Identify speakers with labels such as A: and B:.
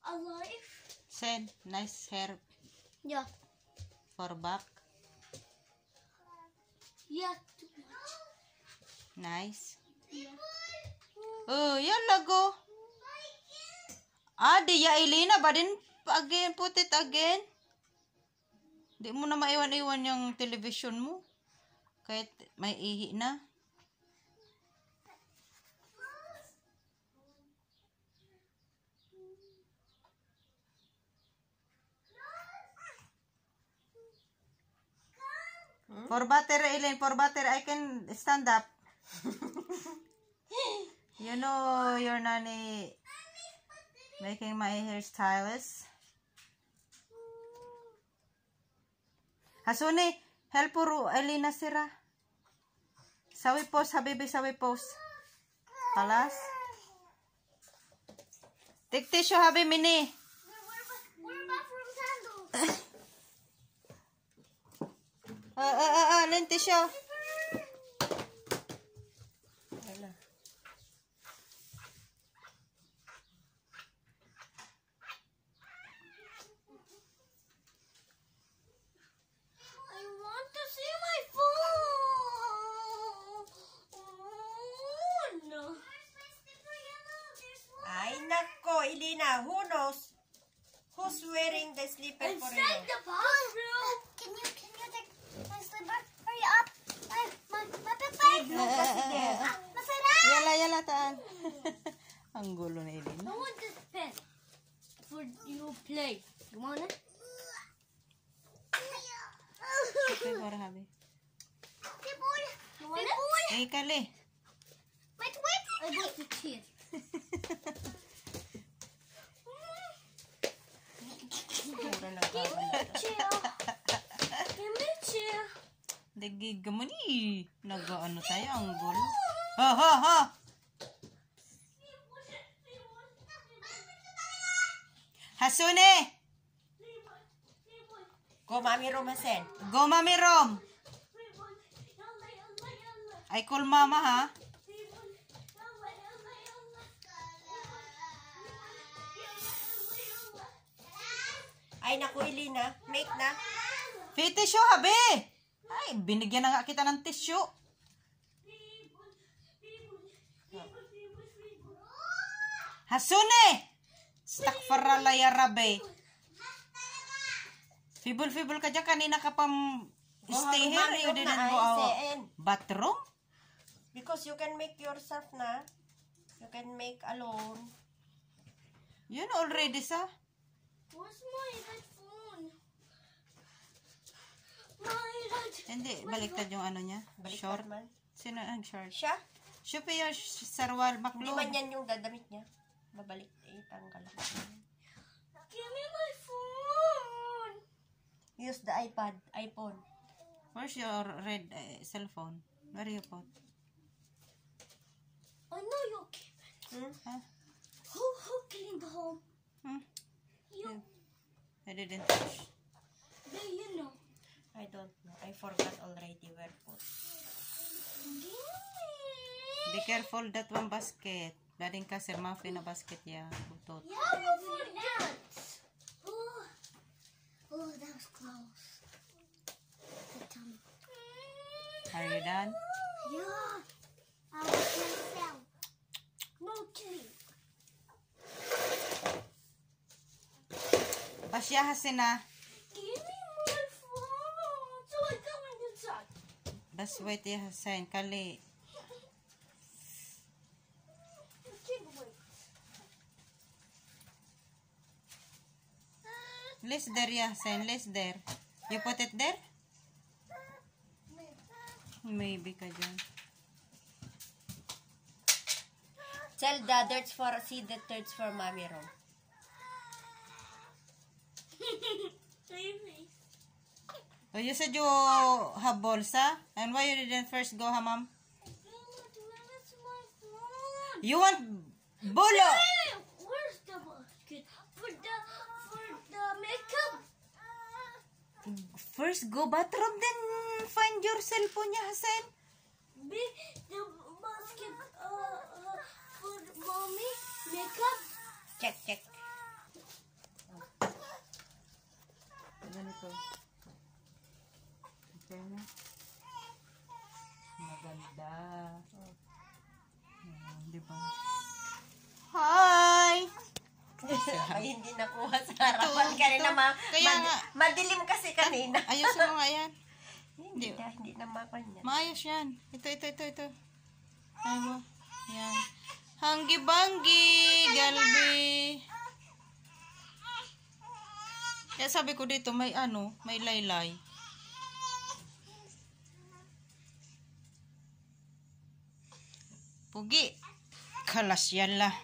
A: alive.
B: Sen, nice hair
A: Yeah.
B: for back.
A: Yeah, too much.
B: Nice.
A: Yeah.
B: Oh, yan lago. Ah, di ya Elena ba din again, put it again. Di mo na maiwan-iwan yung television mo. Kahit may ihi na. For battery, Elaine, for battery, I can stand up. You know, your nanny making my hairstylist. Hasuni, help puro Elena sira. Sawi post, habibi, sawi post. Palas. Take tissue, habibi, mini.
A: Where bathroom handle?
B: Lin tissue. Wala.
A: I want to see my phone.
C: Ay, nako, Elena, who knows? Who's wearing the slipper for you?
A: Inside the bathroom. Can you take my slipper? Hurry up. My backpack.
B: Yala, taan. Ang gulo na Elena.
A: I want this pen for you play. You want it?
B: Okay, para habi.
A: People, you want it?
B: Eh, kali.
A: Wait. I got the chair.
B: Mura na ka.
A: Chair. Give me a chair.
B: Dagig mo ni. Nag-ano tayo, ang gulo. Ha! Hasune!
C: Go, Mami Romasen.
B: Go, Mami Rom! I call Mama, ha?
C: Ay, naku, Elena. Make na.
B: May tissue, habi! Ay, binigyan na nga kita ng tissue. Hasune! Stakfarala ya rabe. Fibul ka dyan. Kanina ka pang stay here. You didn't go out. Bathroom?
C: Because you can make yourself na. You can make alone.
B: Yun already sa.
A: Where's my phone? My red.
B: Hindi, baliktad yung ano niya.
C: Baliktad
B: Short.
C: man.
B: Sino ang short?
C: Siya?
B: Siya pa yung sarwal
C: Hindi
B: maklong.
C: man yan yung dadamit niya. Babalik. Tanggal.
A: Give me my phone.
C: Use the iPhone.
B: Where's your red cellphone? Where you put?
A: I know you keep it.
B: Huh?
A: Who cleaned the home? You.
B: I didn't touch.
A: Yeah, you know.
C: I don't know. I forgot already where put.
B: Be careful that one basket. Daring ka sir muffin na basket ya. Butot.
A: Yeah, I forgot. Oh, that was close. Good time.
B: Are you done?
A: Yeah. I was myself. No kidding.
B: Pasyahasin na.
A: Give me my phone so I can win inside.
B: Bas wait ya hasain kali. List there ya hasain. List there. You put it there? Maybe ka dyan.
C: Tell the dirts for, see the dirts for Mami Rom.
B: Oh, you said you have bolsa? And why you didn't first go, ha, ma'am? You want bolo?
A: Where's the basket? For the makeup?
B: First go bathroom, then find your cellphone niya, Hasan.
A: The basket for mommy makeup.
C: Check.
B: Hi!
C: Ay, hindi nakuha sa harapan. Kanina,
B: Kaya nga.
C: madilim kasi kanina.
B: Ayusin mo nga yan.
C: Hindi na makanyan.
B: Maayos yan. Ito. Ay mo. Yan. Hanggi-banggi, Galbi. Kaya sabi ko dito, may laylay. Pugi. Kalas yan lah.